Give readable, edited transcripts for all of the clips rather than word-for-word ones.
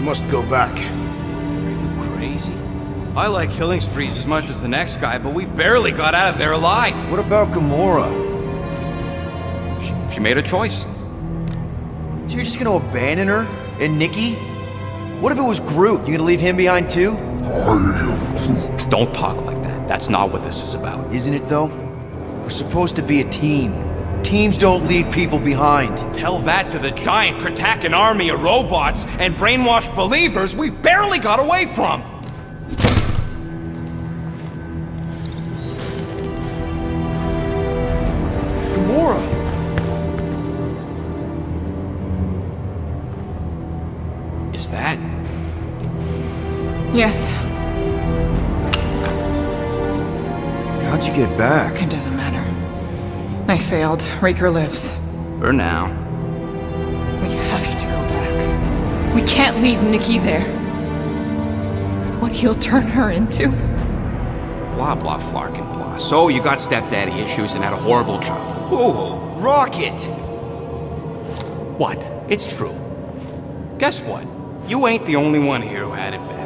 must go back. Are you crazy? I like killing sprees as much as the next guy, but we barely got out of there alive. What about Gamora? She made a choice. So you're just gonna abandon her? And Nikki? What if it was Groot? You gonna leave him behind too? Don't talk like that. That's not what this is about. Isn't it though? We're supposed to be a team. Teams don't leave people behind. Tell that to the giant Kratakan army of robots and brainwashed believers we barely got away from! Gamora! Is that... Yes, How'd you get back? it doesn't matter. I failed. Raker lives. For now. We have to go back. We can't leave Nikki there. What he'll turn her into? Blah blah flarkin blah. So you got stepdaddy issues and had a horrible childhood. Ooh. Rocket! What? It's true. Guess what? You ain't the only one here who had it bad.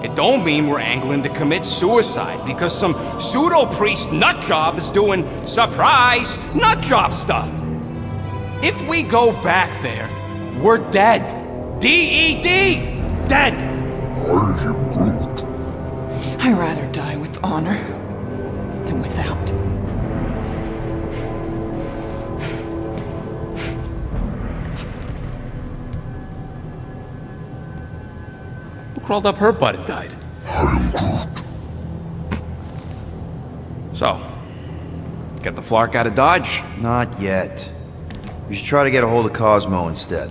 It don't mean we're angling to commit suicide because some pseudo-priest nutjob is doing surprise nutjob stuff. If we go back there, we're dead. D-E-D! Dead! I'd rather die with honor than without. Who crawled up her butt and died? So, get the Flark out of Dodge? Not yet. We should try to get a hold of Cosmo instead.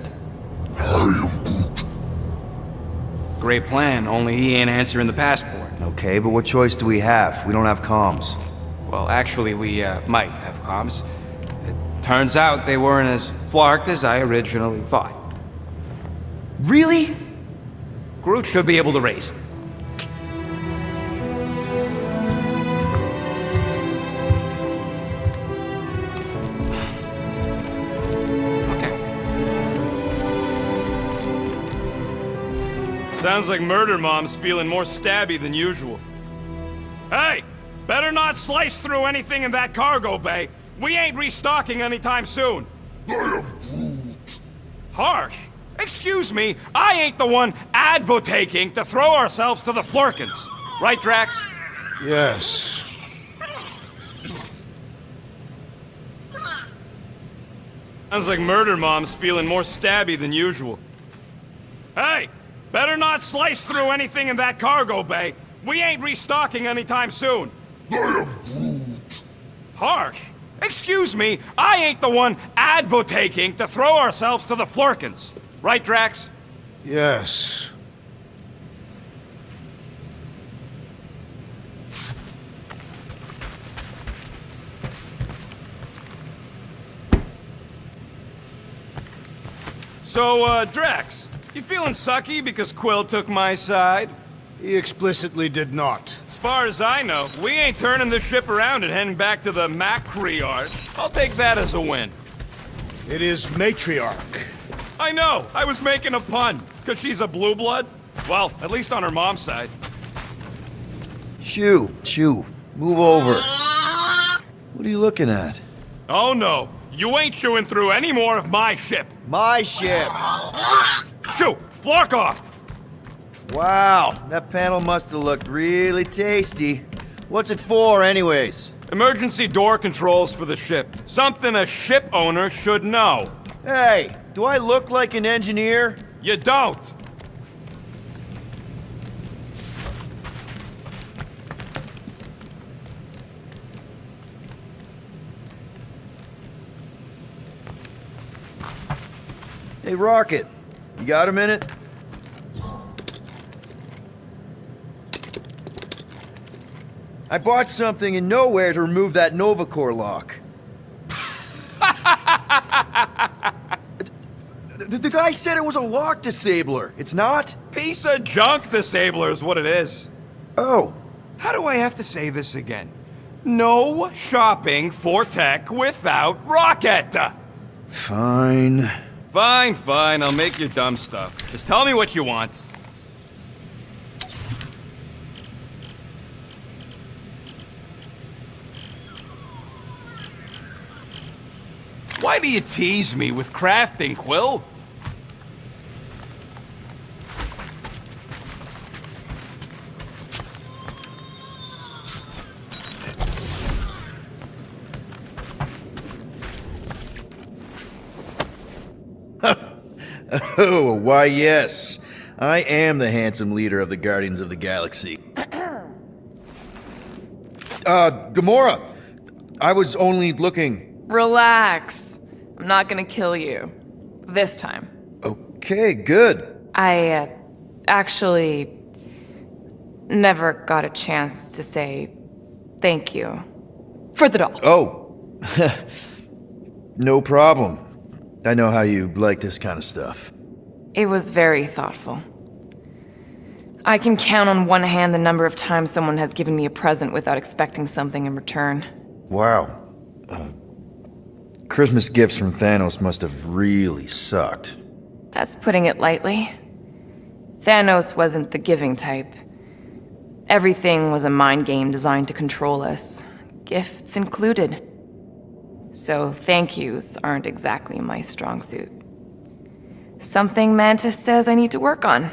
Great plan, only he ain't answering the passport. Okay, but what choice do we have? We don't have comms. Well, actually, we might have comms. It turns out they weren't as flarked as I originally thought. Really? Groot should be able to raise him. Okay. Sounds like Murder Mom's feeling more stabby than usual. Hey! Better not slice through anything in that cargo bay. We ain't restocking anytime soon. I am Groot. Harsh? Excuse me, I ain't the one advocating to throw ourselves to the Flurkins. Right, Drax? Yes. Sounds like Murder Mom's feeling more stabby than usual. Hey! Better not slice through anything in that cargo bay. We ain't restocking anytime soon. I am Groot. Harsh? Excuse me, I ain't the one advocating to throw ourselves to the Flurkins. Right, Drax? Yes. So, Drax, you feeling sucky because Quill took my side? He explicitly did not. As far as I know, we ain't turning this ship around and heading back to the Macri-Arch. I'll take that as a win. It is Matriarch. I know, I was making a pun, because she's a blue blood. Well, at least on her mom's side. Shoo, move over. What are you looking at? Oh no, you ain't chewing through any more of my ship. My ship! Shoo, Flark off! Wow, that panel must have looked really tasty. What's it for, anyways? Emergency door controls for the ship. Something a ship owner should know. Hey, do I look like an engineer? You don't. Hey, Rocket, you got a minute? I bought something in Nowhere to remove that Novacore lock. The guy said it was a lock disabler. It's not? Piece of junk disabler is what it is. Oh. How do I have to say this again? No shopping for tech without Rocket! Fine. Fine, I'll make your dumb stuff. Just tell me what you want. Why do you tease me with crafting, Quill? Oh, why yes. I am the handsome leader of the Guardians of the Galaxy. Gamora! I was only looking... Relax. I'm not gonna kill you. This time. Okay, good. I, actually never got a chance to say thank you for the doll. Oh. No problem. I know how you like this kind of stuff. It was very thoughtful. I can count on one hand the number of times someone has given me a present without expecting something in return. Wow. Christmas gifts from Thanos must have really sucked. That's putting it lightly. Thanos wasn't the giving type. Everything was a mind game designed to control us, gifts included. So thank yous aren't exactly my strong suit. Something Mantis says I need to work on.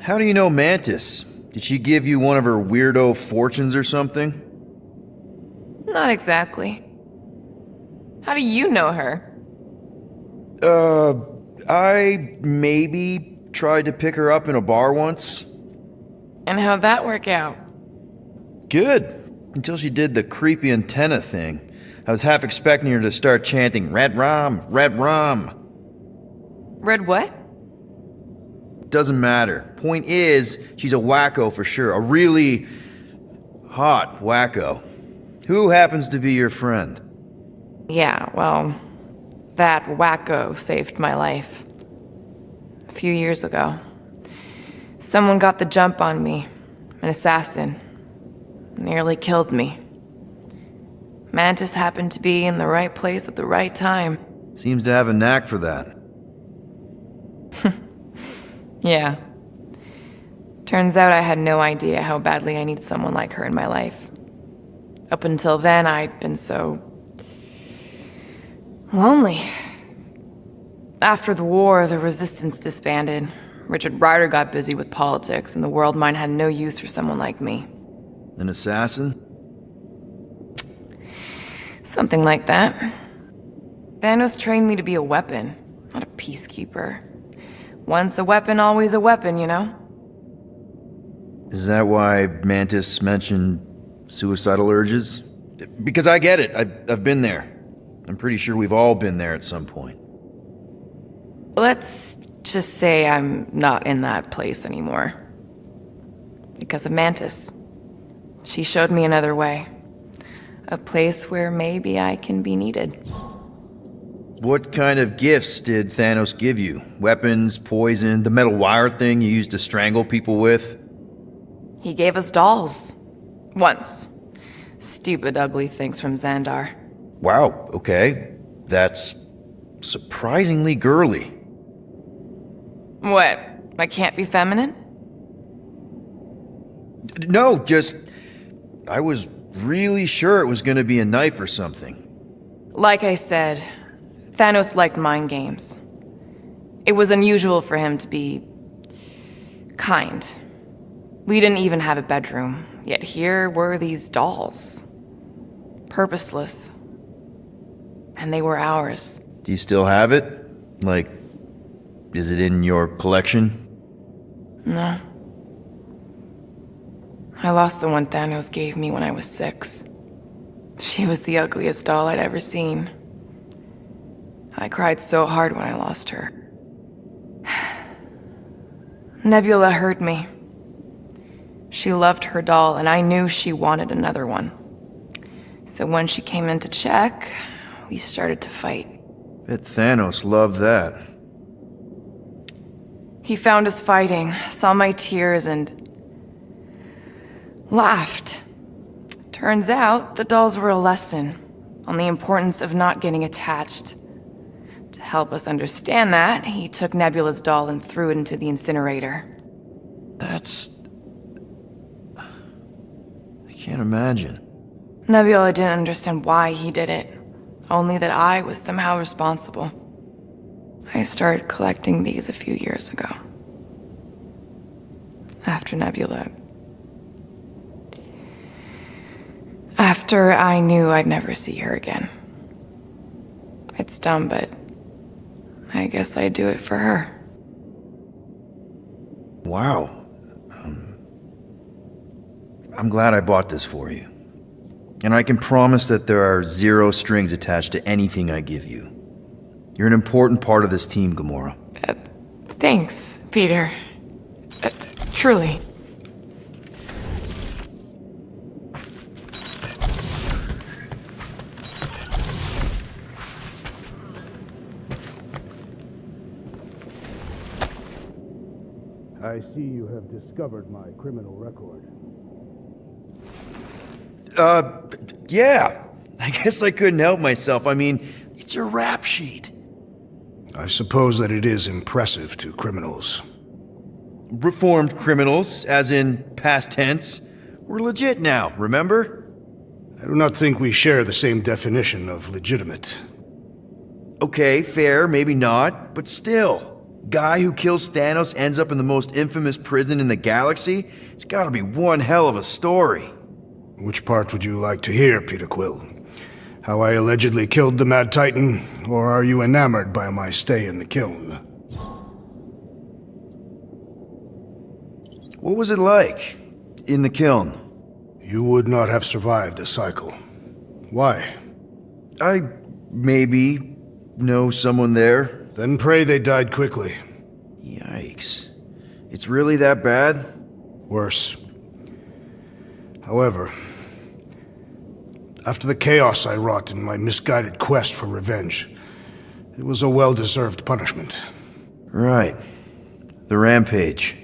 How do you know Mantis? Did she give you one of her weirdo fortunes or something? Not exactly. How do you know her? I maybe tried to pick her up in a bar once. And how'd that work out? Good. Until she did the creepy antenna thing. I was half expecting her to start chanting, Red Rum, Red Rum. Red what? Doesn't matter. Point is, she's a wacko for sure. A really hot wacko. Who happens to be your friend? Yeah, well, that wacko saved my life. A few years ago. Someone got the jump on me. An assassin. Nearly killed me. Mantis happened to be in the right place at the right time. Seems to have a knack for that. Yeah. Turns out I had no idea how badly I needed someone like her in my life. Up until then, I'd been so... lonely. After the war, the Resistance disbanded. Richard Rider got busy with politics, and the world mind had no use for someone like me. An assassin? Something like that. Thanos trained me to be a weapon, not a peacekeeper. Once a weapon, always a weapon, you know? Is that why Mantis mentioned suicidal urges? Because I get it. I've been there. I'm pretty sure we've all been there at some point. Let's just say I'm not in that place anymore. Because of Mantis. She showed me another way. A place where maybe I can be needed. What kind of gifts did Thanos give you? Weapons, poison, the metal wire thing you used to strangle people with? He gave us dolls. Once. Stupid, ugly things from Xandar. Wow, okay. That's surprisingly girly. What? I can't be feminine? No, just... I was really sure it was gonna be a knife or something. Like I said, Thanos liked mind games. It was unusual for him to be... kind. We didn't even have a bedroom, yet here were these dolls. Purposeless. And they were ours. Do you still have it? Like, is it in your collection? No. I lost the one Thanos gave me when I was 6. She was the ugliest doll I'd ever seen. I cried so hard when I lost her. Nebula hurt me. She loved her doll, and I knew she wanted another one. So when she came in to check, we started to fight. Bet Thanos loved that. He found us fighting, saw my tears, and laughed. Turns out, the dolls were a lesson on the importance of not getting attached. To help us understand that, he took Nebula's doll and threw it into the incinerator. That's... I Can't imagine. Nebula didn't understand why he did it, only that I was somehow responsible. I started collecting these a few years ago. After Nebula. After I knew I'd never see her again. It's dumb, but I guess I'd do it for her. Wow. I'm glad I bought this for you. And I can promise that there are zero strings attached to anything I give you. You're an important part of this team, Gamora. Thanks, Peter. Truly. I see you have discovered my criminal record. Yeah. I guess I couldn't help myself. I mean, it's your rap sheet. I suppose that it is impressive to criminals. Reformed criminals, as in past tense. We're legit now, remember? I do not think we share the same definition of legitimate. Okay, fair, maybe not, but still. Guy who kills Thanos ends up in the most infamous prison in the galaxy? It's gotta be one hell of a story. Which part would you like to hear, Peter Quill? How I allegedly killed the Mad Titan, or are you enamored by my stay in the kiln? What was it like in the kiln? You would not have survived the cycle. Why? I maybe know someone there. Then pray they died quickly. Yikes. It's really that bad? Worse. However, after the chaos I wrought in my misguided quest for revenge, it was a well-deserved punishment. Right. The rampage.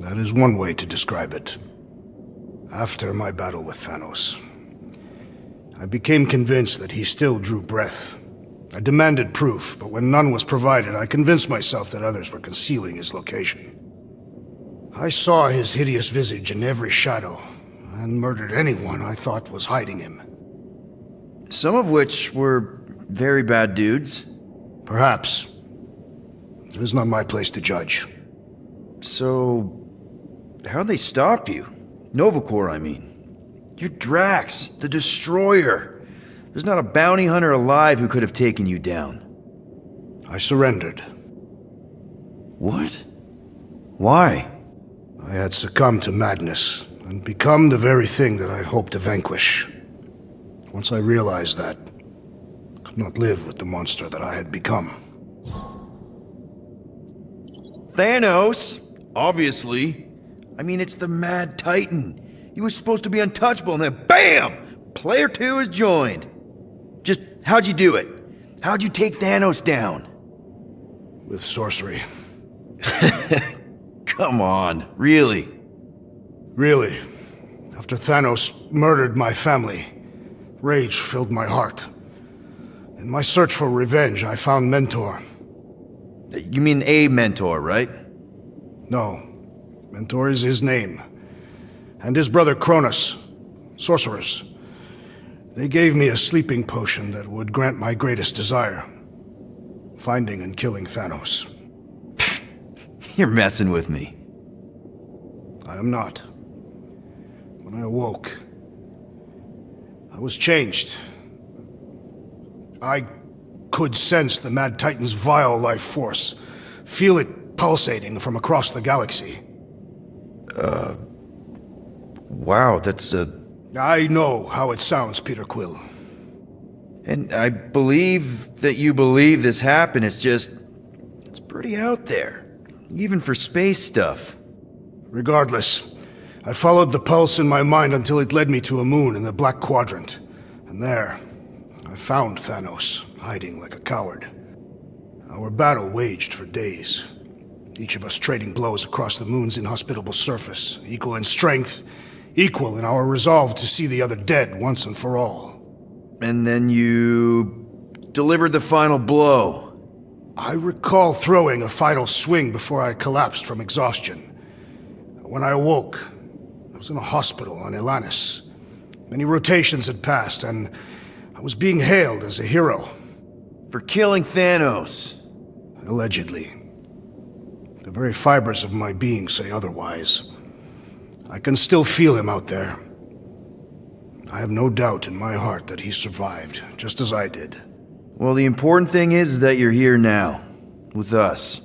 That is one way to describe it. After my battle with Thanos, I became convinced that he still drew breath. I demanded proof, but when none was provided, I convinced myself that others were concealing his location. I saw his hideous visage in every shadow, and murdered anyone I thought was hiding him. Some of which were very bad dudes. Perhaps. It is not my place to judge. So, how'd they stop you? Nova Corps, I mean. You're Drax, the Destroyer. There's not a bounty hunter alive who could have taken you down. I surrendered. What? Why? I had succumbed to madness, and become the very thing that I hoped to vanquish. Once I realized that, I could not live with the monster that I had become. Thanos? Obviously. I mean, it's the Mad Titan. He was supposed to be untouchable, and then BAM! Player 2 is joined. Just, how'd you do it? How'd you take Thanos down? With sorcery. Come on, really? Really, after Thanos murdered my family, rage filled my heart. In my search for revenge, I found Mentor. You mean a mentor, right? No, Mentor is his name. And his brother Cronus, sorcerers. They gave me a sleeping potion that would grant my greatest desire. Finding and killing Thanos. You're messing with me. I am not. When I awoke, I was changed. I could sense the Mad Titan's vile life force, feel it pulsating from across the galaxy. Wow, that's I know how it sounds, Peter Quill. And I believe that you believe this happened. It's pretty out there. Even for space stuff. Regardless, I followed the pulse in my mind until it led me to a moon in the Black Quadrant. And there, I found Thanos, hiding like a coward. Our battle waged for days. Each of us trading blows across the moon's inhospitable surface, equal in strength, equal in our resolve to see the other dead once and for all. And then you delivered the final blow. I recall throwing a final swing before I collapsed from exhaustion. When I awoke, I was in a hospital on Elanis, Many rotations had passed, and I was being hailed as a hero. For killing Thanos. Allegedly. The very fibers of my being say otherwise. I can still feel him out there. I have no doubt in my heart that he survived, just as I did. Well, the important thing is that you're here now. With us.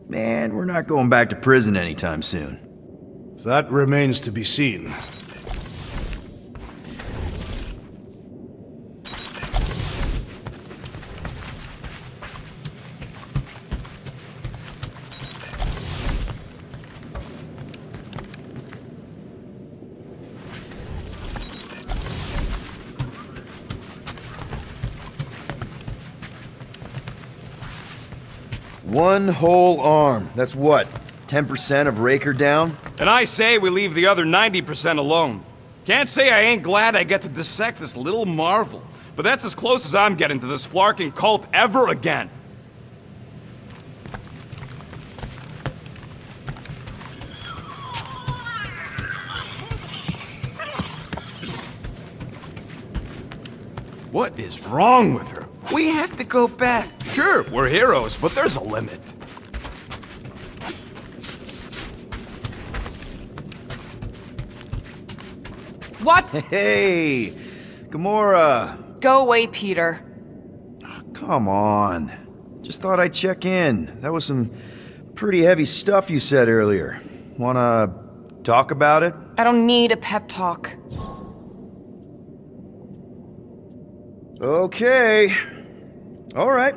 Man, we're not going back to prison anytime soon. That remains to be seen. One whole arm. That's what? 10% of Raker down? And I say we leave the other 90% alone. Can't say I ain't glad I get to dissect this little marvel, but that's as close as I'm getting to this flarking cult ever again. What is wrong with her? We have to go back. Sure, we're heroes, but there's a limit. What? Hey! Gamora! Go away, Peter. Come on. Just thought I'd check in. That was some pretty heavy stuff you said earlier. Wanna talk about it? I don't need a pep talk. Okay. Alright.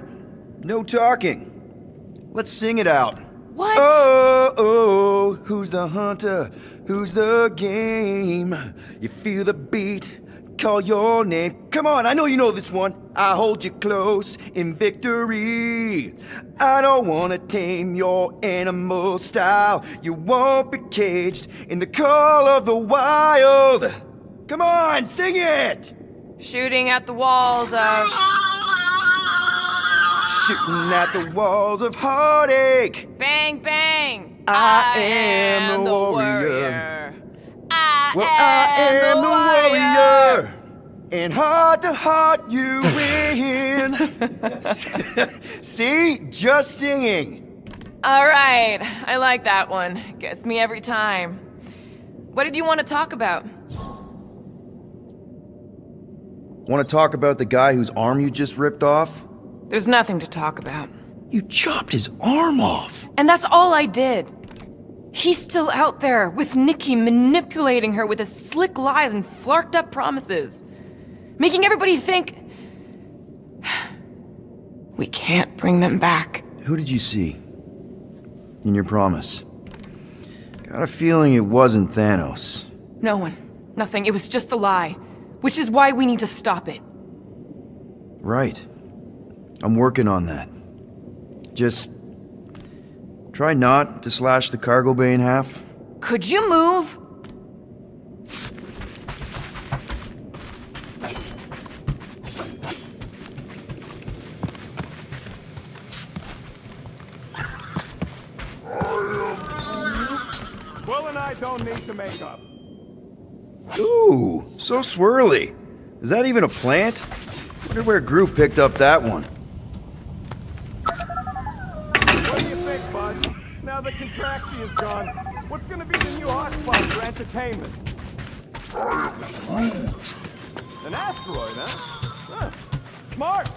No talking. Let's sing it out. What? Oh, who's the hunter? Who's the game? You feel the beat, call your name. Come on, I know you know this one. I hold you close in victory. I don't wanna tame your animal style. You won't be caged in the call of the wild. Come on, sing it! Shooting at the walls of... Shooting at the walls of heartache. Bang, bang! I am the warrior. I am the warrior. And heart to heart you win. See? Just singing. All right, I like that one. Gets me every time. What did you want to talk about? Want to talk about the guy whose arm you just ripped off? There's nothing to talk about. You chopped his arm off. And that's all I did. He's still out there with Nikki manipulating her with his slick lies and flarked up promises. Making everybody think... we can't bring them back. Who did you see? In your promise? Got a feeling it wasn't Thanos. No one. Nothing. It was just a lie. Which is why we need to stop it. Right. I'm working on that. Just try not to slash the cargo bay in half. Could you move? Will and I don't need to make up. Ooh, so swirly. Is that even a plant? Wonder where Groot picked up that one. What do you think, bud? Now that Contraxi is gone, what's gonna be the new hotspot for entertainment? An asteroid, huh? Smart!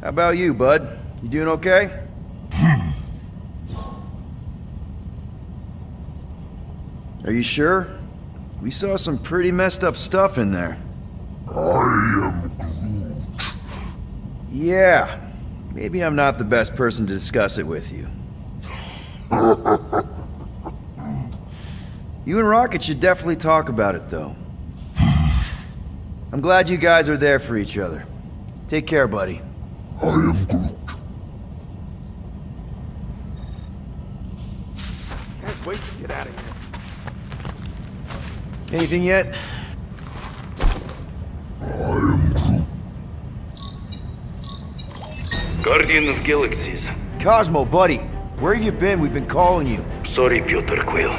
How about you, bud? You doing okay? Are you sure? We saw some pretty messed up stuff in there. I am Groot. Yeah, maybe I'm not the best person to discuss it with you. You and Rocket should definitely talk about it, though. I'm glad you guys are there for each other. Take care, buddy. I am Groot. Can't wait to get out of here. Anything yet? Guardian of Galaxies. Cosmo, buddy. Where have you been? We've been calling you. Sorry, Piotr Quill.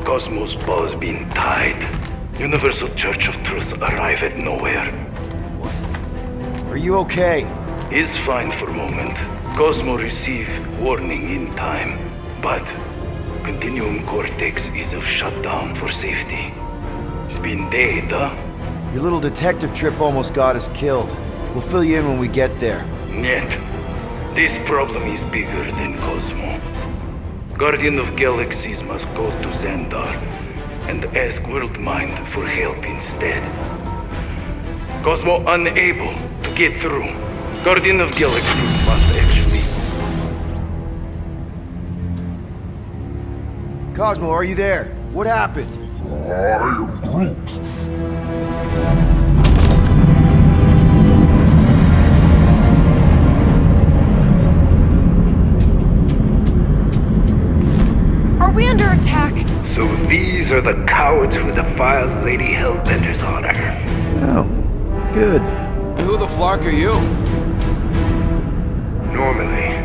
Cosmos Ball's been tied. Universal Church of Truth arrive at nowhere. Are you okay? He's fine for a moment. Cosmo receive warning in time. But Continuum Cortex is of shutdown for safety. It's been dead, huh? Your little detective trip almost got us killed. We'll fill you in when we get there. Yet, this problem is bigger than Cosmo. Guardian of Galaxies must go to Xandar and ask Worldmind for help instead. Cosmo unable to get through. Guardian of Galaxies must actually... Cosmo, are you there? What happened? I am Groot. Are we under attack? So these are the cowards who defiled Lady Hellbender's honor. Oh, good. And who the flark are you? Normally,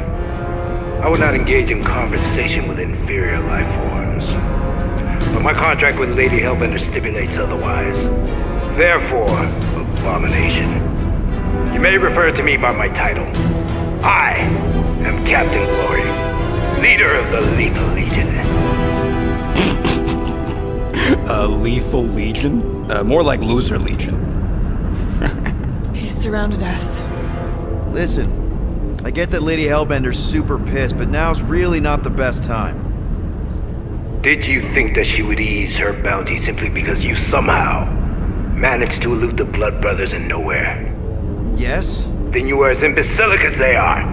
I would not engage in conversation with inferior life forms. But my contract with Lady Hellbender stipulates otherwise. Therefore, abomination. You may refer to me by my title. I am Captain Glory, leader of the Lethal Legion. Lethal Legion? More like Loser Legion. He surrounded us. Listen, I get that Lady Hellbender's super pissed, but now's really not the best time. Did you think that she would ease her bounty simply because you somehow managed to elude the Blood Brothers in nowhere? Yes? Then you are as imbecilic as they are.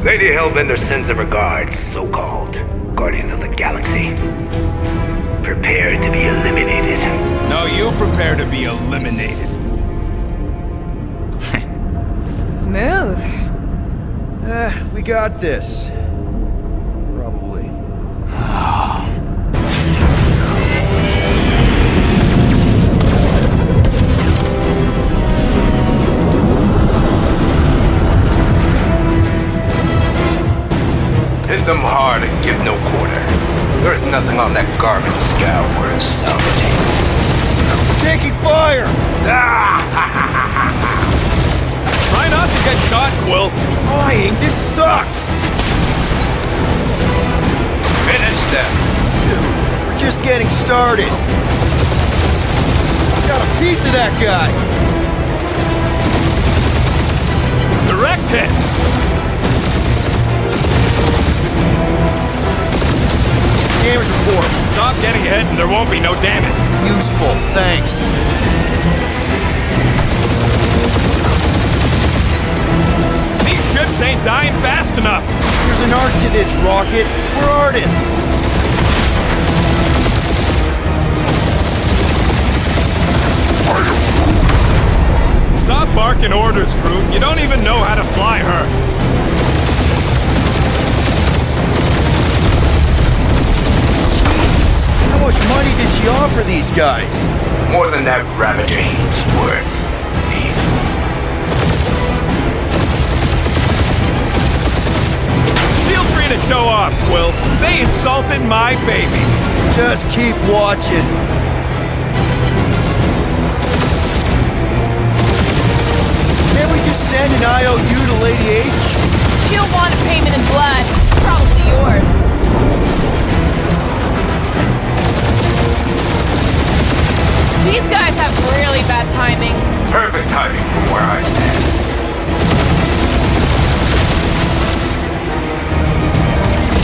Lady Hellbender sends her regards, so-called Guardians of the Galaxy. Prepare to be eliminated. No, you prepare to be eliminated. Smooth. We got this. Probably. Hit them hard and give no quarter. There's nothing on that garbage scow worth salvaging. Taking fire! Try not to get shot, Quill. Flying, this sucks! Finish them. We're just getting started. Got a piece of that guy. Direct hit. Damage report. Stop getting ahead and there won't be no damage. Useful, thanks. These ships ain't dying fast enough. There's an art to this, Rocket. We're artists. Stop barking orders, crew. You don't even know how to fly her. Jeez, how much money did she offer these guys? More than that Ravager heap's worth, thief. Feel free to show off, Quill. They insulted my baby. Just keep watching. Can't we just send an IOU to Lady H? She'll want a payment in blood. Probably yours. These guys have really bad timing. Perfect timing from where I stand.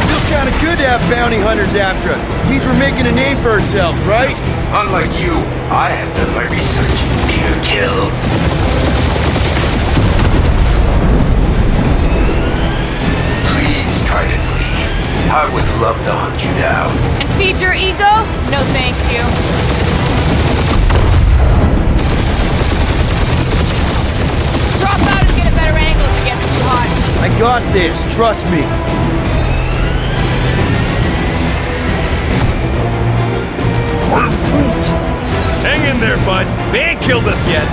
Feels kind of good to have bounty hunters after us. Means we're making a name for ourselves, right? Unlike you, I have done my research. Pure kill. Please try to flee. I would love to hunt you down. And feed your ego? No thank you. got this, trust me. I am Groot. Hang in there, bud. They ain't killed us yet.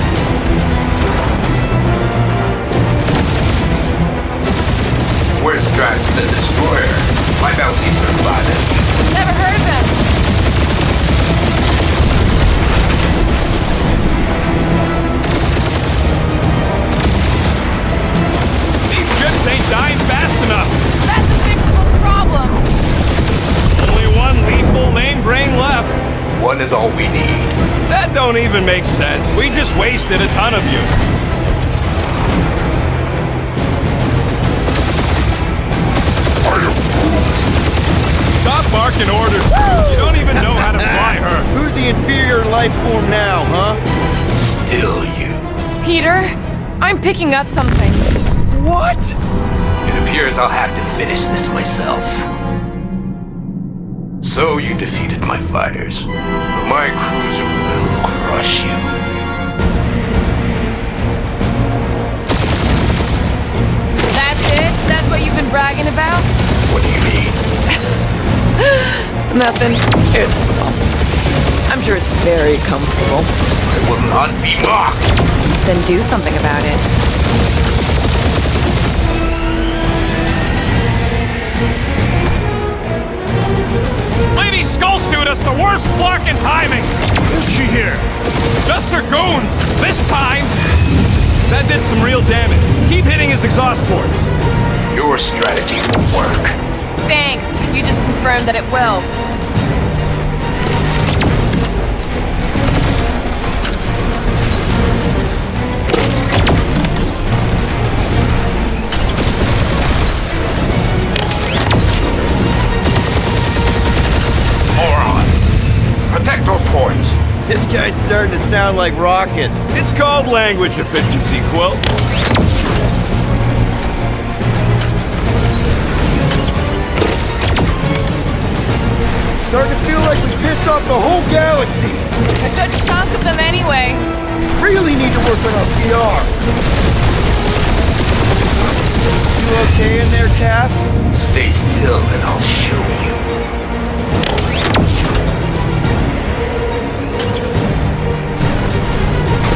Where's Drax the Destroyer? My bounty's surviving. Never heard of him. These ships ain't dying fast enough. That's a fixable problem. Only one lethal main brain left. One is all we need. That don't even make sense. We just wasted a ton of you. I am Groot. Stop barking orders. You don't even know how to fly her. Who's the inferior life form now, huh? Still you. Peter, I'm picking up something. What? It appears I'll have to finish this myself. So you defeated my fighters, but my cruiser will crush you. That's it? That's what you've been bragging about? What do you mean? Nothing. I'm sure it's very comfortable. I will not be mocked. Then do something about it. Lady Skull shoot us the worst fucking timing. Is she here? Just her goons. This time. That did some real damage. Keep hitting his exhaust ports. Your strategy will work. Thanks. You just confirmed that it will. Moron. Protect our ports. This guy's starting to sound like Rocket. It's called language efficiency, Quill. Starting to feel like we pissed off the whole galaxy. A good chunk of them anyway. Really need to work on our PR. You okay in there, Cap? Stay still and I'll show you.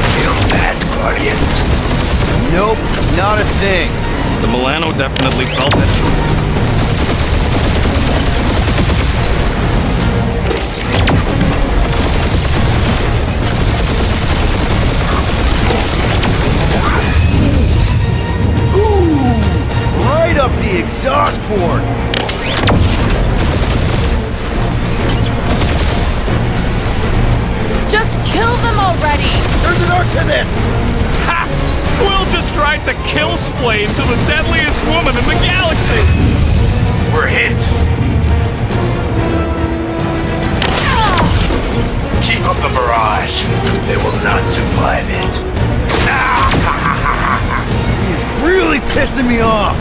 Feel that, Guardians? Nope, not a thing. The Milano definitely felt it. Right up the exhaust port. Just kill them already. There's an arc to this. Ha! Quill just tried to kill Splane to the deadliest woman in the galaxy. We're hit. Keep up the barrage. They will not survive it. He's really pissing me off.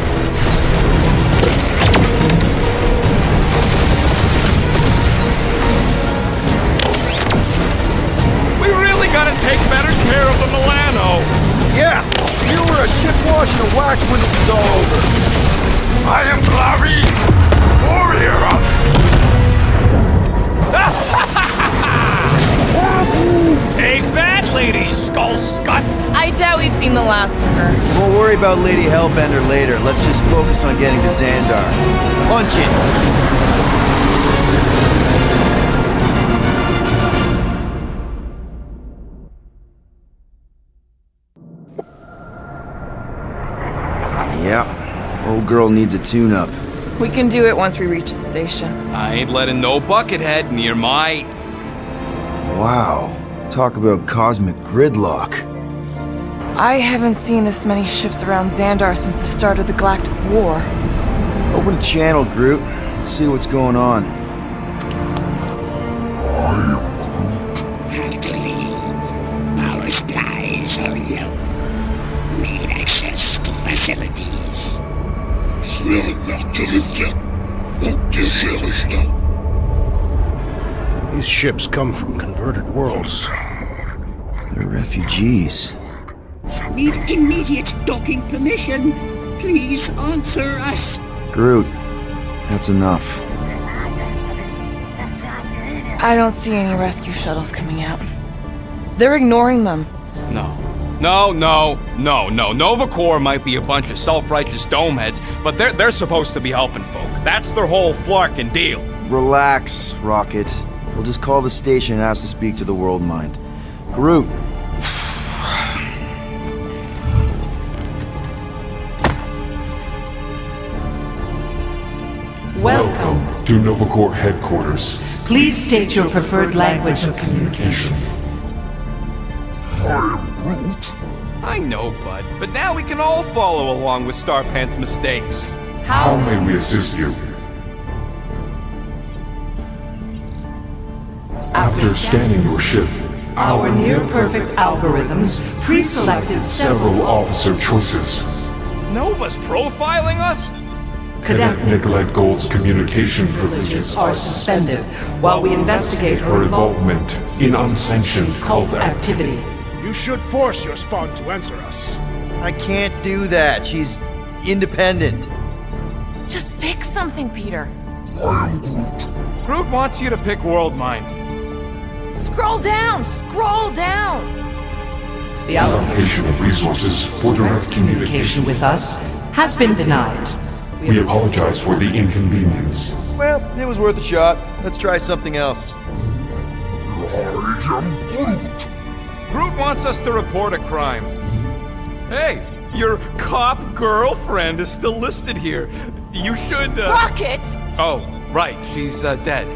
We really gotta take better care of the Milano. Yeah, you were a ship wash and a wax when this is all over. I am Glavi, warrior of... Take that, Lady Skull Scut. I doubt we've seen the last of her. We'll worry about Lady Hellbender later. Let's just focus on getting to Xandar. Punch it! Yeah, old girl needs a tune-up. We can do it once we reach the station. I ain't letting no buckethead near my... Wow, talk about cosmic gridlock. I haven't seen this many ships around Xandar since the start of the Galactic War. Open a channel, Groot. Let's see what's going on. Have to leave. Our skies are yellow. Need access to facilities. These ships come from converted worlds. They're refugees. Need immediate docking permission. Please answer us. Groot, that's enough. I don't see any rescue shuttles coming out. They're ignoring them. No. Nova Corps might be a bunch of self-righteous domeheads, but they're supposed to be helping folk. That's their whole flarkin' deal. Relax, Rocket. We'll just call the station and ask to speak to the World Mind. Groot. Welcome to Nova Corps headquarters. Please state your preferred language of communication. I am Groot. I know, bud, but now we can all follow along with Starpant's mistakes. How may we assist you? After scanning your ship, Our near-perfect algorithms pre-selected several officer choices. Nova's profiling us? Cadet Nicolette Gold's communication privileges are suspended while we investigate her her involvement in unsanctioned cult activity. You should force your spawn to answer us. I can't do that. She's independent. Just pick something, Peter. I am Groot. Groot wants you to pick World Mind. Scroll down! Scroll down! The allocation Allocation of resources for direct communication. with us has been denied. We apologize for the inconvenience. Well, it was worth a shot. Let's try something else. I am Groot. Groot wants us to report a crime. Hey, your cop girlfriend is still listed here. You should, Rocket! Oh, right, she's, dead.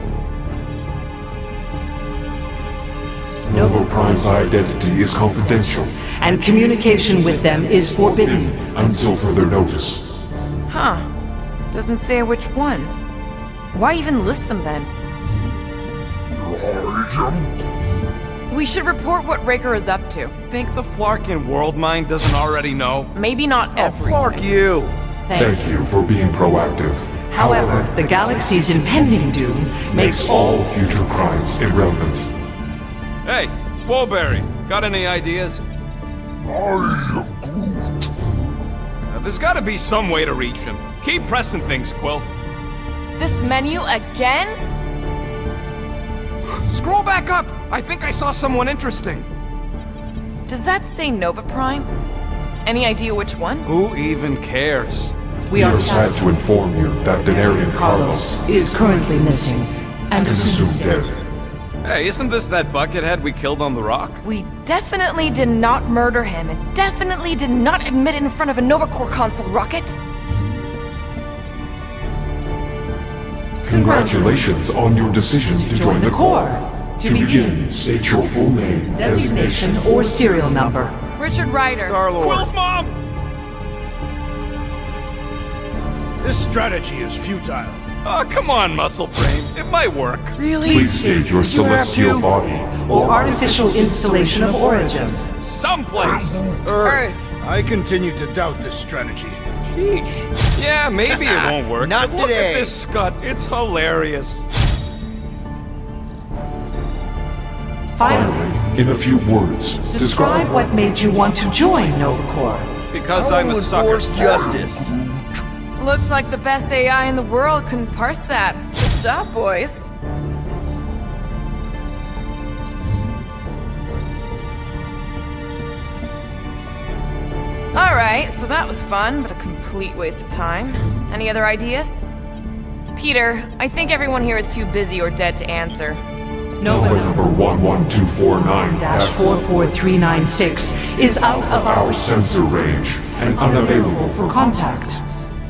Nova Prime's identity is confidential And communication with them is forbidden. until further notice. Huh. Doesn't say which one. Why even list them then? I am We should report what Raker is up to. Think the Flarkin World Mind doesn't already know? Maybe not everything. Flark you! Thank you for being proactive. However, the galaxy's impending doom makes All future crimes irrelevant. Hey, Woolberry, got any ideas? I am Groot. There's gotta be some way to reach him. Keep pressing things, Quill. This menu again? Scroll back up! I think I saw someone interesting. Does that say Nova Prime? Any idea which one? Who even cares? We We are sad to inform you that Denarian Carlos Carlos is currently missing and is assumed dead. Hey, isn't this that buckethead we killed on the rock? We definitely did not murder him and definitely did not admit it in front of a Nova Corps console, Rocket. Congratulations on your decision to join the Corps. To To begin, state your full name, designation or serial number. Richard Ryder. Star-Lord. Quill's mom! This strategy is futile. Oh, come on, Muscle Brain. It might work. Please state your celestial body. Or artificial installation of origin. Someplace. Earth. I continue to doubt this strategy. Sheesh. Yeah, maybe it won't work. Not but look today. at this scut. It's hilarious. Finally, In a few words, describe what made you want to join Nova Corps. Because I I'm a want to sucker. enforce justice. Looks like the best AI in the world couldn't parse that. Good job, boys. Alright, so that was fun, but a complete waste of time. Any other ideas? Peter, I think everyone here is too busy or dead to answer. Nova number 11249-4 -44396 is out of our our sensor range and unavailable for contact.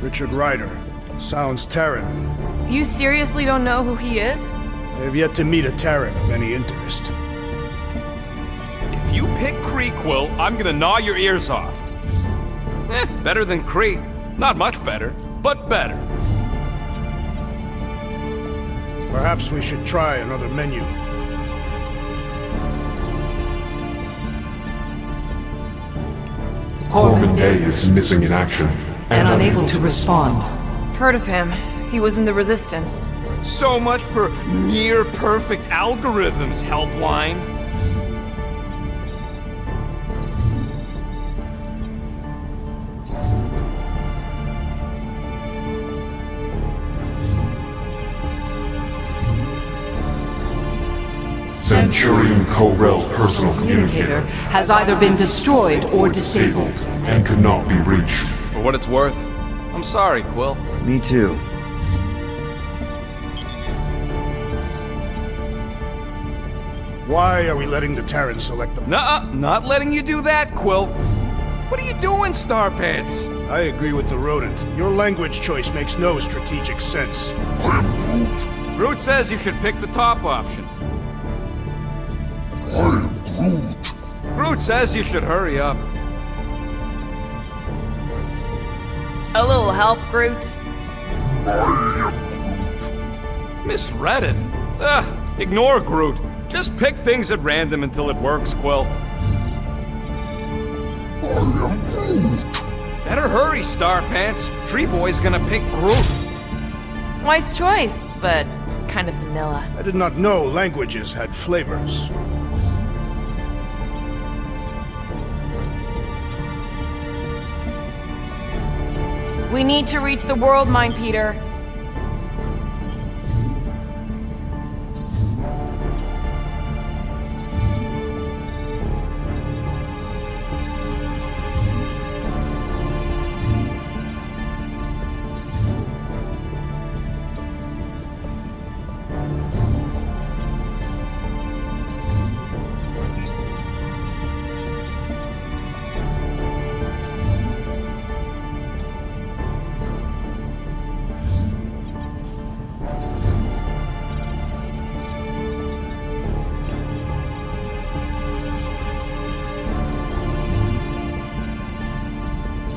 Richard Ryder. Sounds Terran. You seriously don't know who he is? I have yet to meet a Terran of any interest. If you pick Kree, Quill, I'm gonna gnaw your ears off. Better than Kree. Not much better, but better. Perhaps we should try another menu. Corbin Day is missing in action And unable to respond. Heard of him. He was in the Resistance. So much for near-perfect algorithms, Helpline. Centurion Co-Rel's personal communicator has either been destroyed or disabled. and could not be reached. For what it's worth, I'm sorry, Quill. Me too. Why are we letting the Terrans select the... Nuh-uh, not letting you do that, Quill. What are you doing, Starpants? I agree with the rodent. Your language choice makes no strategic sense. I am Groot. Groot says you should pick the top option. I am Groot. Groot says you should hurry up. A little help, Groot? Misread it. Ugh, ignore Groot. Just pick things at random until it works, Quill. I am Groot. Better hurry, Starpants. Tree Boy's gonna pick Groot. Wise choice, but kind of vanilla. I did not know languages had flavors. We need to reach the world mine, Peter.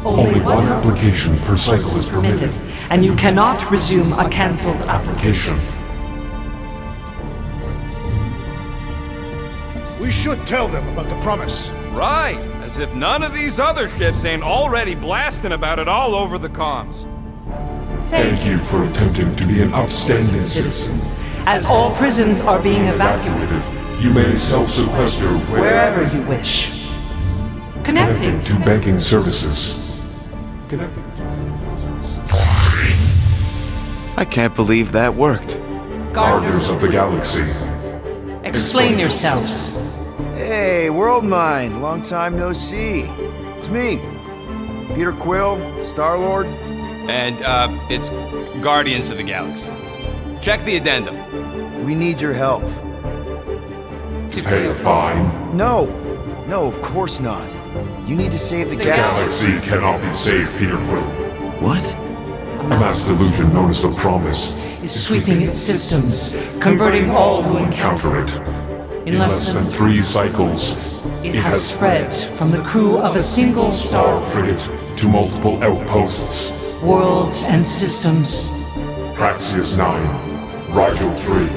Only one application per cycle is permitted. And you cannot resume a cancelled Application. We should tell them about the promise. Right, as if none of these other ships ain't already blasting about it all over the comms. Thank you for attempting to be an upstanding citizen. As all prisons are being evacuated, You may self-sequester wherever you wish. connecting Connecting. to banking services. Connecting. I can't believe that worked. Guardians of the Galaxy. Explain yourselves. Hey, World Mind, long time no see. It's me, Peter Quill, Star-Lord. And, it's Guardians of the Galaxy. Check the addendum. We need your help. To pay a fine. No, of course not. You need to save the galaxy. Galaxy cannot be saved, Peter Quill. What? A mass delusion known as the Promise Is sweeping its systems, converting all who encounter encounter it. In less than 3 cycles, it has spread from the crew of a single Star star, frigate to multiple outposts. worlds and systems. Praxius 9, Rigel 3,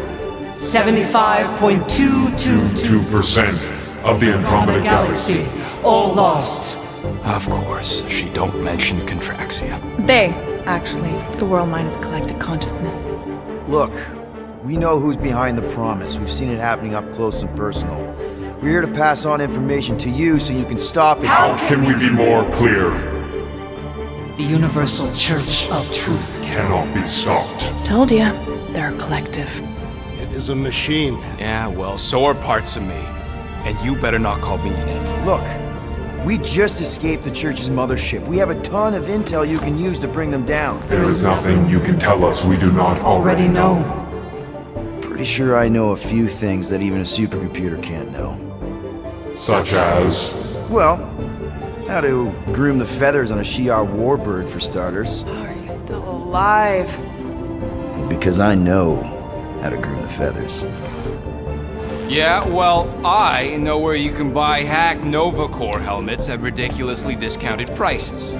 75.222 2% of the Andromeda Galaxy. all lost. Of course, she don't mention Contraxia. They, actually. The world mine is collective consciousness. Look, we know who's behind the promise. We've seen it happening up close and personal. We're here to pass on information to you so you can stop it. How can we be more clear? The Universal Church of Truth. Cannot be stopped. Told ya. They're a collective. It is a machine. Yeah, well, so are parts of me. And you better not call me an it. Look, we just escaped the church's mothership. We have a ton of intel you can use to bring them down. There is nothing you can tell us we do not Already know. Pretty sure I know a few things that even a supercomputer can't know. Such as... Well, how to groom the feathers on a Shi'ar warbird, for starters. Are you still alive? Because I know how to groom the feathers. Yeah, well, I know where you can buy hacked Nova Corps helmets at ridiculously discounted prices.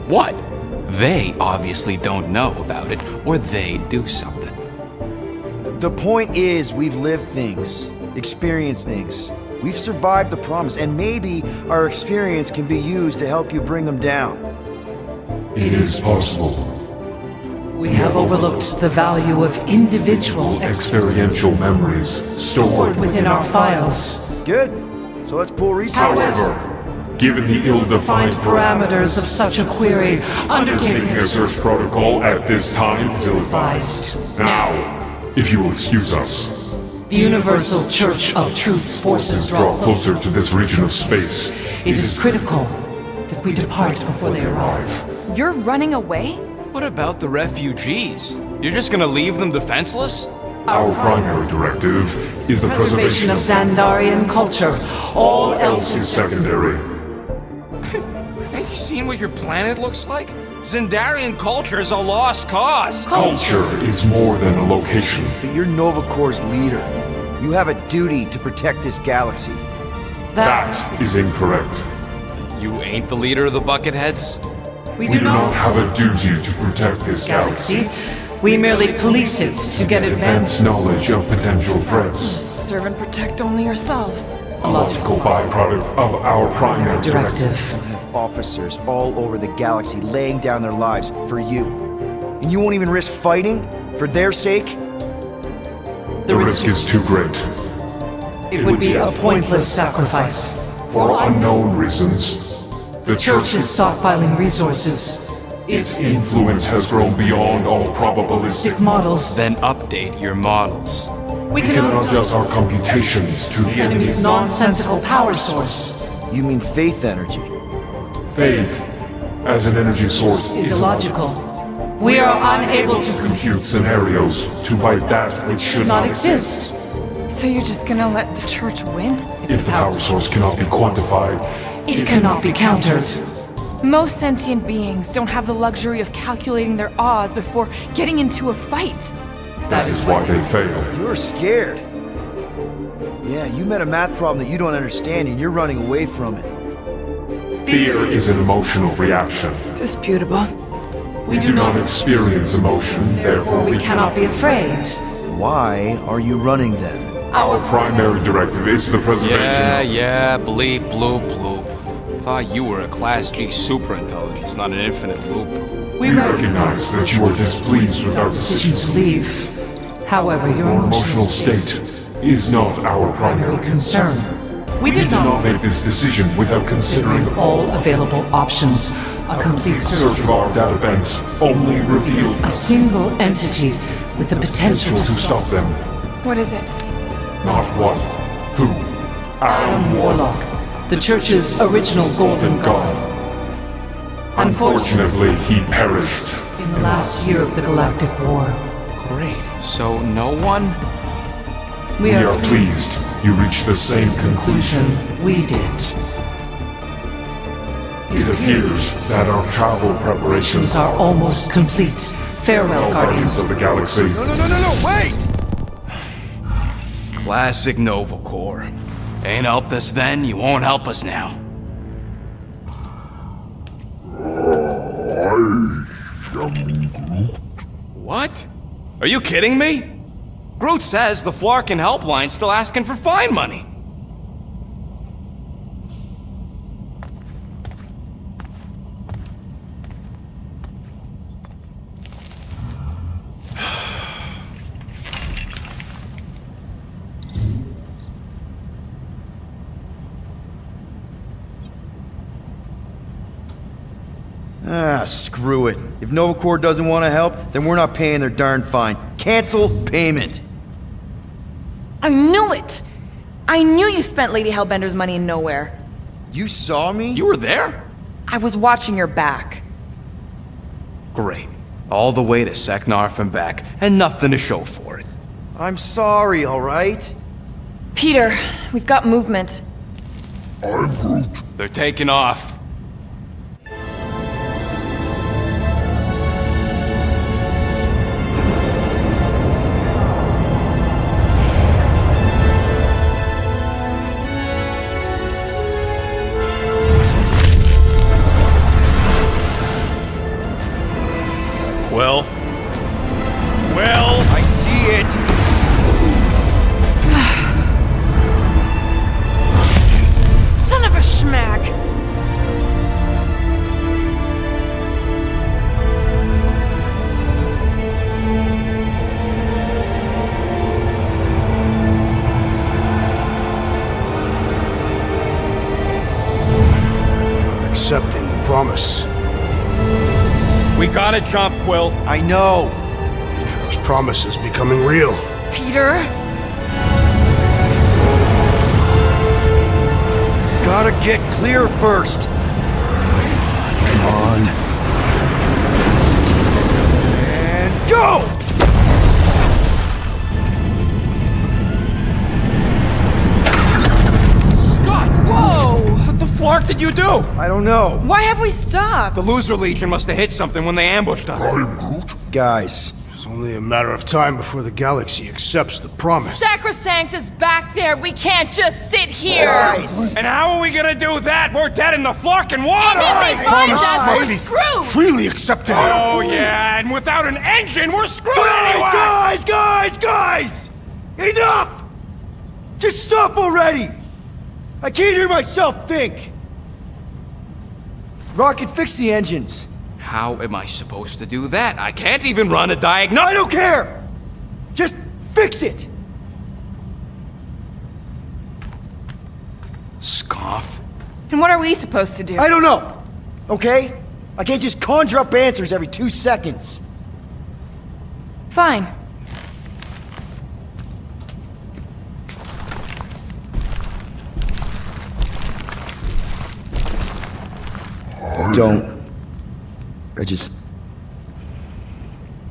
What? They obviously don't know about it, or they'd do something. The point is, we've lived things, experienced things. We've survived the promise, and maybe our experience can be used to help you bring them down. It is possible. We have overlooked the value of individual Experiential memories stored within our files. Good. So let's pool resources. However, given the ill-defined Find parameters of such a query, undertaking taking a search protocol at this time is ill-advised. advised. Now, if you will excuse us. The Universal Church of Truth's forces draw closer to this region of space. It is critical that we depart before they arrive. You're running away? What about the refugees? You're just gonna leave them defenseless? Our primary directive is the preservation of Xandarian culture. All else is secondary. Ain't you seen what your planet looks like? Xandarian culture is a lost cause. Culture is more than a location. But you're Nova Corps' leader. You have a duty to protect this galaxy. That is incorrect. You ain't the leader of the Bucketheads? We do not have a duty to protect this galaxy. We merely police it to get advanced knowledge of potential threats. Serve and protect only yourselves. A logical byproduct of our primary directive. You have officers all over the galaxy laying down their lives for you. And you won't even risk fighting? For their sake? The risk is too great. It would be a pointless sacrifice. For unknown reasons, the Church is stockpiling resources. Its influence has grown beyond all probabilistic models. Then update your models. We cannot adjust our computations to the enemy's nonsensical power source. You mean faith energy? Faith, as an energy source, is illogical. We are unable to compute scenarios to fight that which should not exist. So you're just gonna let the church win? If the power source cannot be quantified, it cannot be countered. Most sentient beings don't have the luxury of calculating their odds before getting into a fight. That is why they fail. You're scared. Yeah, you met a math problem that you don't understand and you're running away from it. Fear is an emotional reaction. Disputable. We do not experience emotion, therefore we cannot be afraid. Why are you running then? Our primary directive is the preservation Yeah, bleep, bloop, bloop. Thought you were a Class G superintelligence, not an infinite loop. We recognize that you are displeased with our decision to leave. However, your emotional state is not our primary concern. We did not make this decision without considering all available options. A complete search of our databanks only revealed a single entity with the potential to stop them. What is it? Not what, who. Adam Warlock, the Church's original Golden God. Unfortunately, he perished in the last year of the Galactic War. Great. So no one? We are pleased you reached the same conclusion we did. It appears that our travel preparations are almost complete. Farewell, Guardians of the Galaxy. No, wait! Classic Nova Corps. Ain't helped us then, you won't help us now. What? Are you kidding me? Groot says the Flarkin helpline's still asking for fine money. Screw it. If Nova Corps doesn't want to help, then we're not paying their darn fine. Cancel payment. I knew it! I knew you spent Lady Hellbender's money in nowhere. You saw me? You were there? I was watching your back. Great. All the way to Seknarf and back, and nothing to show for it. I'm sorry, alright? Peter, we've got movement. I'm Groot. They're taking off. Quill? Quill? I see it! Son of a schmack! You're accepting the promise. We gotta jump, Quill. I know. Peter's promise is becoming real. Peter? Gotta get clear first. Come on. And go! Scott! Whoa! What the flark did you do? I don't know. Why have we stopped? The Loser Legion must have hit something when they ambushed us. Guys, It's only a matter of time before the galaxy accepts the promise. Sacrosanct is back there. We can't just sit here. guys. And how are we gonna do that? We're dead in the flarkin' water! And if they find Promise us, we're must be screwed. freely accepted. Oh yeah, and without an engine, we're screwed anyway! Guys! Enough! Just stop already! I can't hear myself think! Rocket, fix the engines. How am I supposed to do that? I can't even run a diagnostic. I don't care! Just fix it! Scoff. And what are we supposed to do? I don't know, okay? I can't just conjure up answers every 2 seconds. Fine. Don't. I just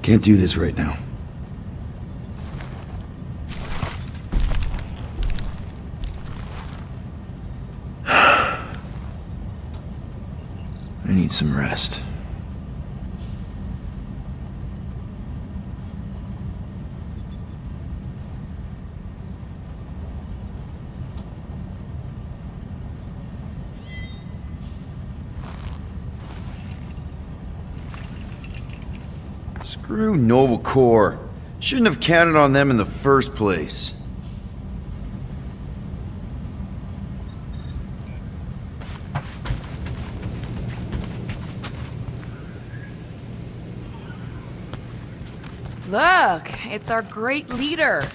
can't do this right now. I need some rest. Screw Nova Corps. Shouldn't have counted on them in the first place. Look, it's our great leader.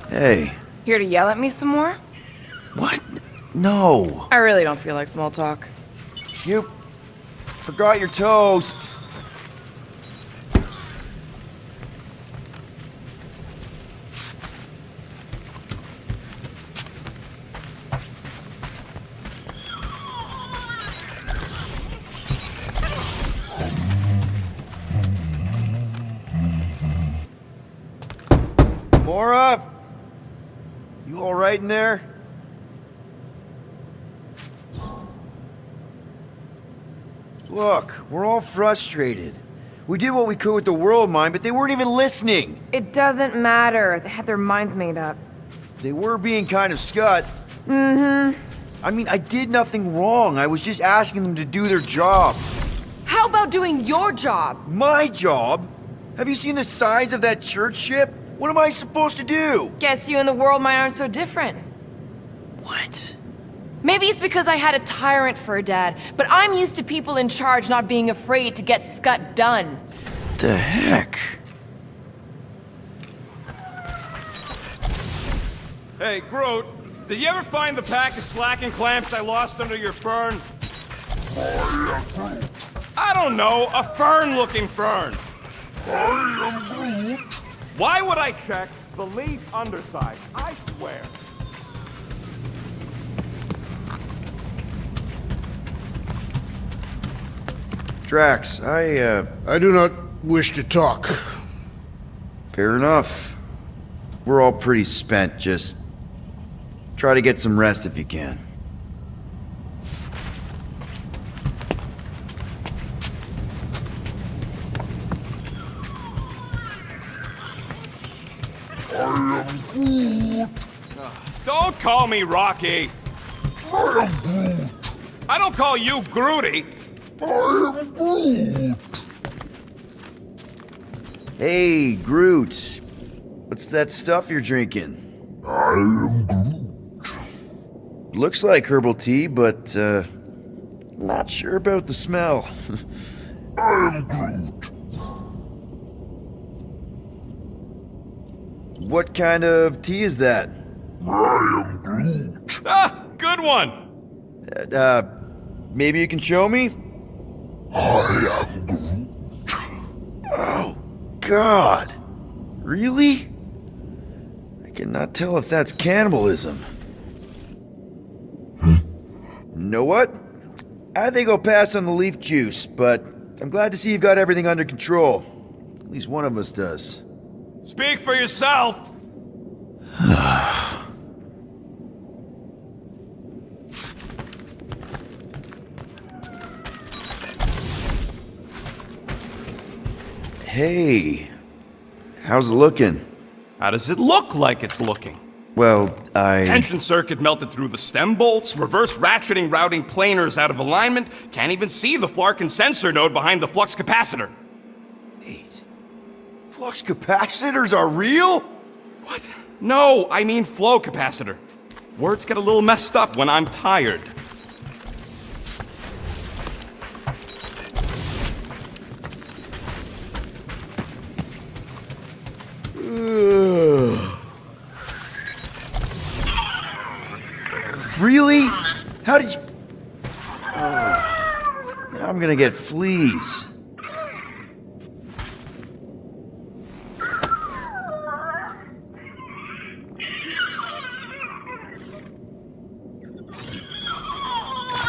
Hey, Here to yell at me some more? what? No. I really don't feel like small talk. You forgot your toast. Mora? You all right in there? Look, we're all frustrated. We did what we could with the world mine, but they weren't even listening. It doesn't matter. They had their minds made up. They were being kind of scut. I mean, I did nothing wrong. I was just asking them to do their job. How about doing your job? My job? Have you seen the size of that church ship? What am I supposed to do? Guess you and the world mine aren't so different. What? Maybe it's because I had a tyrant for a dad, but I'm used to people in charge not being afraid to get scut done. The heck? Hey, Groot, did you ever find the pack of slacking clamps I lost under your fern? I don't know, a fern-looking fern. I am Groot. Why would I check the leaf underside? I swear. Drax, I do not wish to talk. fair enough. We're all pretty spent, just try to get some rest if you can. I am Groot. Don't call me Rocky. I am Groot. I don't call you Grooty. I am Groot. Hey, Groot. What's that stuff you're drinking? I am Groot. Looks like herbal tea, but, not sure about the smell. I am Groot. What kind of tea is that? I am Groot. Ah, good one. Maybe you can show me? I am Groot. Oh, God. Really? I cannot tell if that's cannibalism. Know what? I think I'll pass on the leaf juice, but I'm glad to see you've got everything under control. At least one of us does. Speak for yourself! Hey, how's it looking? How does it look like it's looking? Well, Tension circuit melted through the stem bolts, reverse ratcheting routing planers out of alignment, can't even see the Flarkin sensor node behind the flux capacitor. Wait. Flux capacitors are real? What? No, I mean flow capacitor. Words get a little messed up when I'm tired. Really? How did you... Now I'm gonna get fleas.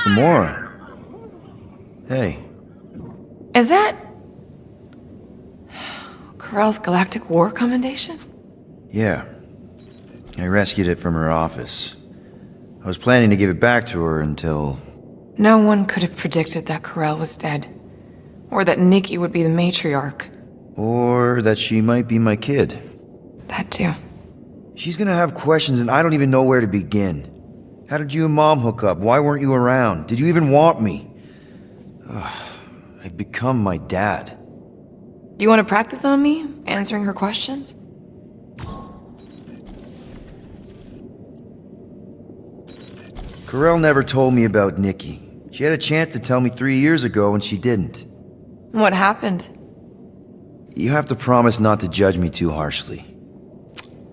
Gamora. Hey. Is that... Corell's Galactic War Commendation? Yeah. I rescued it from her office. I was planning to give it back to her until... No one could have predicted that Corell was dead. Or that Nikki would be the matriarch. Or that she might be my kid. That too. She's gonna have questions and I don't even know where to begin. How did you and Mom hook up? Why weren't you around? Did you even want me? I've become my dad. Do you want to practice on me, answering her questions? Corell never told me about Nikki. She had a chance to tell me 3 years ago and she didn't. What happened? You have to promise not to judge me too harshly.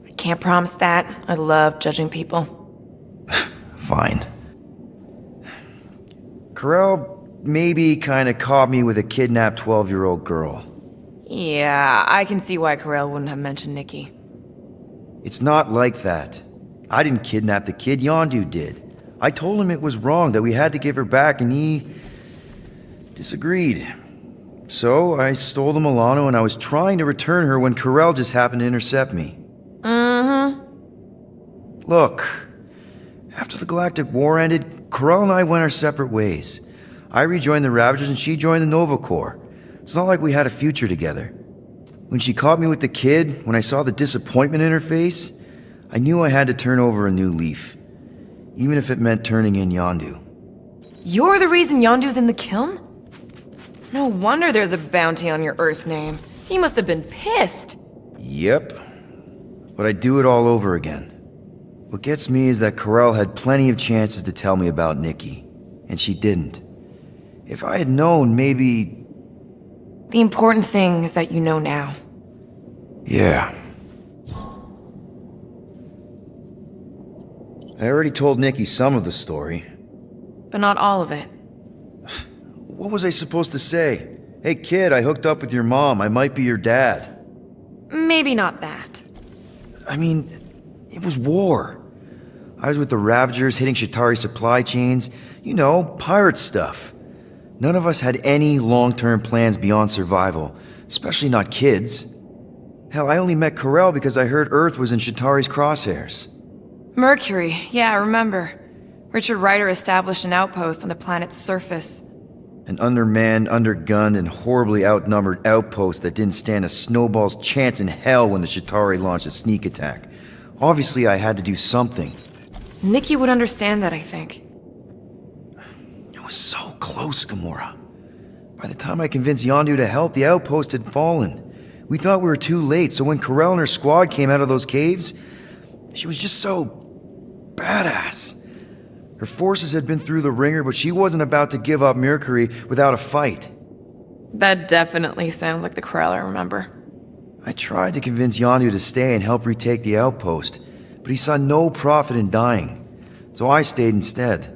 I can't promise that. I love judging people. Fine. Corell maybe kinda caught me with a kidnapped 12-year-old girl. Yeah, I can see why Corell wouldn't have mentioned Nikki. It's not like that. I didn't kidnap the kid, Yondu did. I told him it was wrong, that we had to give her back, and he... disagreed. So, I stole the Milano and I was trying to return her when Corell just happened to intercept me. Look, after the Galactic War ended, Corell and I went our separate ways. I rejoined the Ravagers and she joined the Nova Corps. It's not like we had a future together. When she caught me with the kid, when I saw the disappointment in her face, I knew I had to turn over a new leaf. Even if it meant turning in Yondu. You're the reason Yondu's in the kiln? No wonder there's a bounty on your Earth name. He must have been pissed. Yep. But I'd do it all over again. What gets me is that Corell had plenty of chances to tell me about Nikki, and she didn't. If I had known, maybe... The important thing is that you know now. Yeah. I already told Nikki some of the story. But not all of it. What was I supposed to say? Hey kid, I hooked up with your mom. I might be your dad. Maybe not that. I mean, it was war. I was with the Ravagers hitting Chitauri supply chains. You know, pirate stuff. None of us had any long-term plans beyond survival, especially not kids. Hell, I only met Corell because I heard Earth was in Chitauri's crosshairs. Mercury, yeah, I remember. Richard Ryder established an outpost on the planet's surface. An undermanned, undergunned, and horribly outnumbered outpost that didn't stand a snowball's chance in hell when the Chitauri launched a sneak attack. Obviously, I had to do something. Nikki would understand that, I think. I was so close, Gamora. By the time I convinced Yondu to help, the outpost had fallen. We thought we were too late, so when Corell and her squad came out of those caves, she was just so... badass. Her forces had been through the ringer, but she wasn't about to give up Mercury without a fight. That definitely sounds like the Corell I remember. I tried to convince Yondu to stay and help retake the outpost, but he saw no profit in dying, so I stayed instead.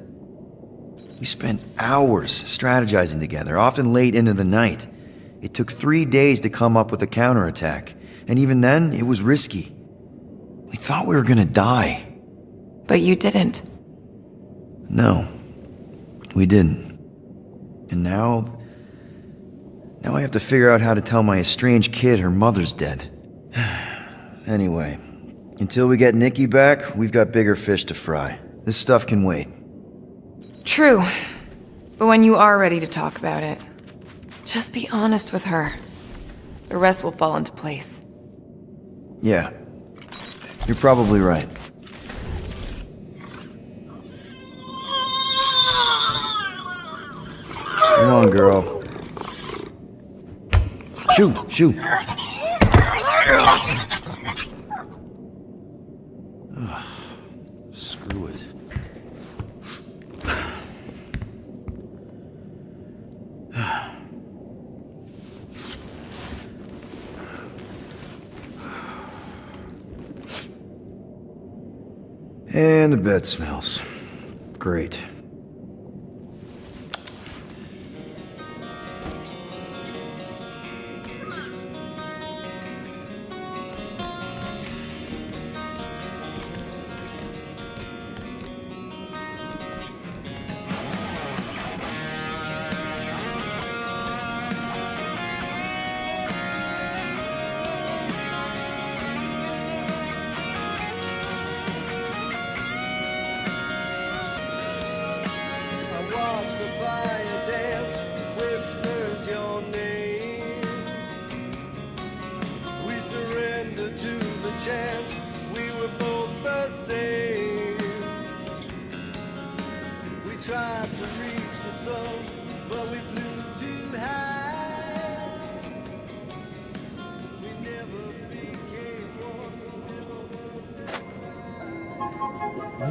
We spent hours strategizing together, often late into the night. It took 3 days to come up with a counterattack, And even then, it was risky. We thought we were gonna die. But you didn't. No, we didn't. And now I have to figure out how to tell my estranged kid her mother's dead. Anyway, until we get Nikki back, we've got bigger fish to fry. This stuff can wait. True. But when you are ready to talk about it, just be honest with her. The rest will fall into place. Yeah, you're probably right. Come on, girl. Shoo. Ugh, screw it. And the bed smells. Great.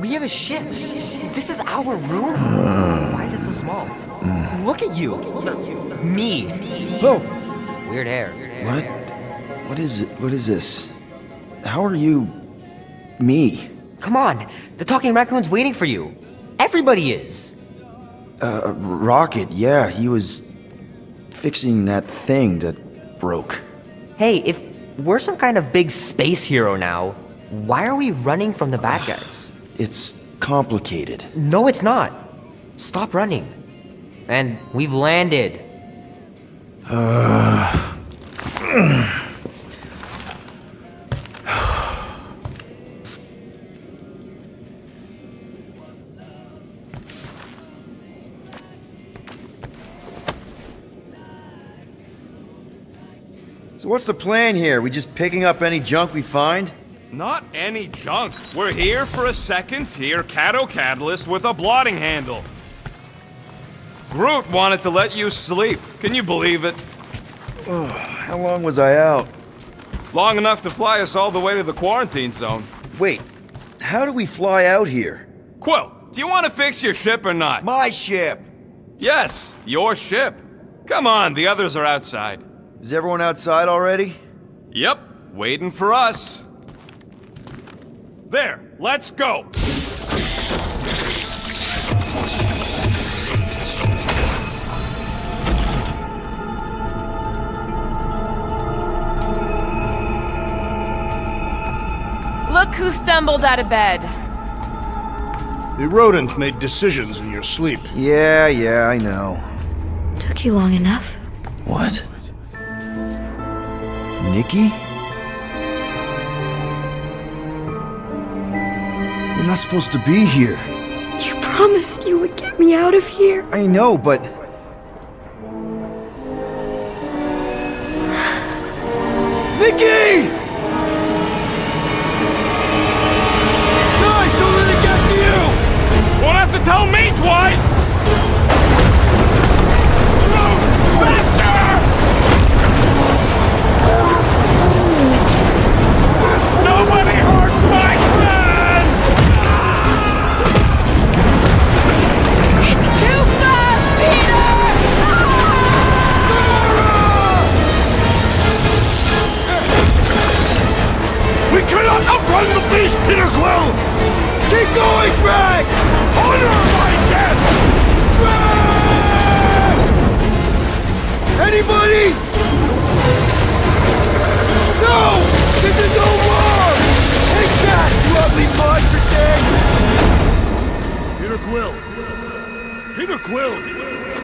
We have a ship. This is our room? Why is it so small? Look at you. Me. Oh! Weird hair. What? What is it? What is this? How are you... me? Come on. The talking raccoon's waiting for you. Everybody is. Rocket, yeah, he was... fixing that thing that broke. Hey, if we're some kind of big space hero now, why are we running from the bad guys? It's complicated. No, it's not. Stop running. And we've landed. So what's the plan here? We just picking up any junk we find? Not any junk. We're here for a second-tier Cato Catalyst with a blotting handle. Groot wanted to let you sleep. Can you believe it? Oh, how long was I out? Long enough to fly us all the way to the quarantine zone. Wait, how do we fly out here? Quill, do you want to fix your ship or not? My ship! Yes, your ship. Come on, the others are outside. Is everyone outside already? Yep, waiting for us. There, let's go! Look who stumbled out of bed. The rodent made decisions in your sleep. Yeah, I know. Took you long enough. What? Nikki? You're not supposed to be here. You promised you would get me out of here. I know, but... Nikki! Guys, don't let it get to you! Won't have to tell me twice! Move faster! Nobody hurts my friend! It's too fast, Peter! We cannot outrun the beast, Peter Quill! Keep going, Drax!